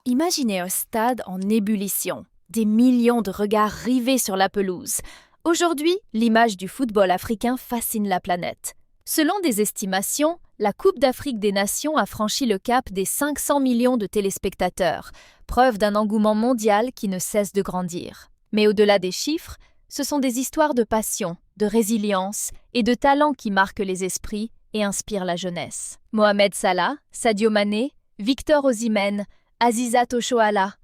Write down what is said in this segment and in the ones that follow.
Imaginez un stade en ébullition, des millions de regards rivés sur la pelouse. Aujourd'hui, l'image du football africain fascine la planète. Selon des estimations, la Coupe d'Afrique des Nations a franchi le cap des 500 millions de téléspectateurs, preuve d'un engouement mondial qui ne cesse de grandir. Mais au-delà des chiffres, ce sont des histoires de passion, de résilience et de talent qui marquent les esprits et inspirent la jeunesse. Mohamed Salah, Sadio Mané, Victor Osimhen, Asisat Oshoala.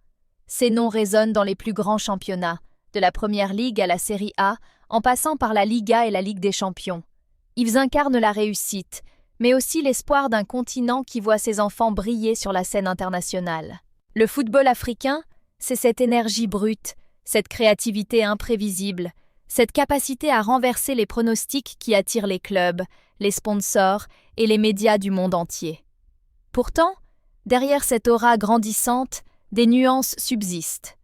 Ces noms résonnent dans les plus grands championnats, de la Première Ligue à la Série A, en passant par la Liga et la Ligue des Champions. Ils incarnent la réussite, mais aussi l'espoir d'un continent qui voit ses enfants briller sur la scène internationale. Le football africain, c'est cette énergie brute, cette créativité imprévisible, cette capacité à renverser les pronostics qui attirent les clubs, les sponsors et les médias du monde entier. Pourtant, derrière cette aura grandissante, des nuances subsistent.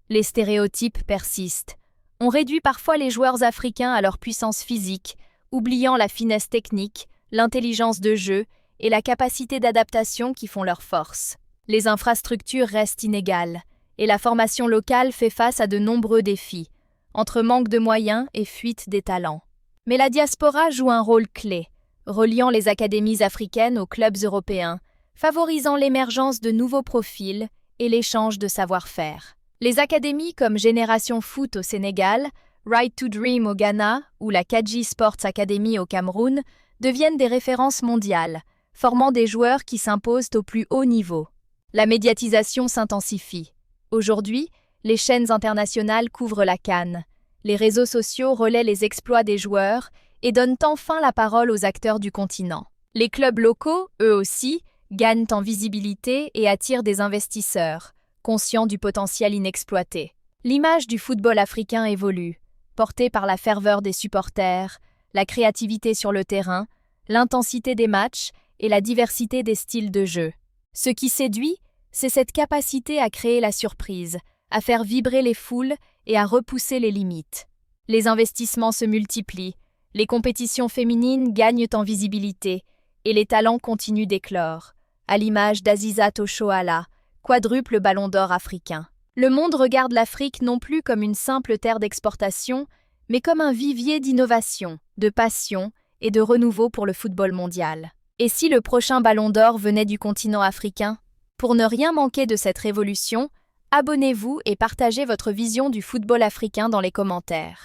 Les stéréotypes persistent. On réduit parfois les joueurs africains à leur puissance physique, oubliant la finesse technique, l'intelligence de jeu et la capacité d'adaptation qui font leur force. Les infrastructures restent inégales, et la formation locale fait face à de nombreux défis, entre manque de moyens et fuite des talents. Mais la diaspora joue un rôle clé, reliant les académies africaines aux clubs européens, favorisant l'émergence de nouveaux profils et l'échange de savoir-faire. Les académies comme Génération Foot au Sénégal, Right to Dream au Ghana ou la Kadji Sports Academy au Cameroun deviennent des références mondiales, formant des joueurs qui s'imposent au plus haut niveau. La médiatisation s'intensifie. Aujourd'hui, les chaînes internationales couvrent la CAN. Les réseaux sociaux relaient les exploits des joueurs et donnent enfin la parole aux acteurs du continent. Les clubs locaux, eux aussi, gagnent en visibilité et attirent des investisseurs, conscients du potentiel inexploité. L'image du football africain évolue, portée par la ferveur des supporters, la créativité sur le terrain, l'intensité des matchs et la diversité des styles de jeu. Ce qui séduit, c'est cette capacité à créer la surprise, à faire vibrer les foules et à repousser les limites. Les investissements se multiplient, les compétitions féminines gagnent en visibilité et les talents continuent d'éclore, à l'image d'Asisat Oshoala, quadruple ballon d'or africain. Le monde regarde l'Afrique non plus comme une simple terre d'exportation, mais comme un vivier d'innovation, de passion et de renouveau pour le football mondial. Et si le prochain ballon d'or venait du continent africain? Pour ne rien manquer de cette révolution, abonnez-vous et partagez votre vision du football africain dans les commentaires.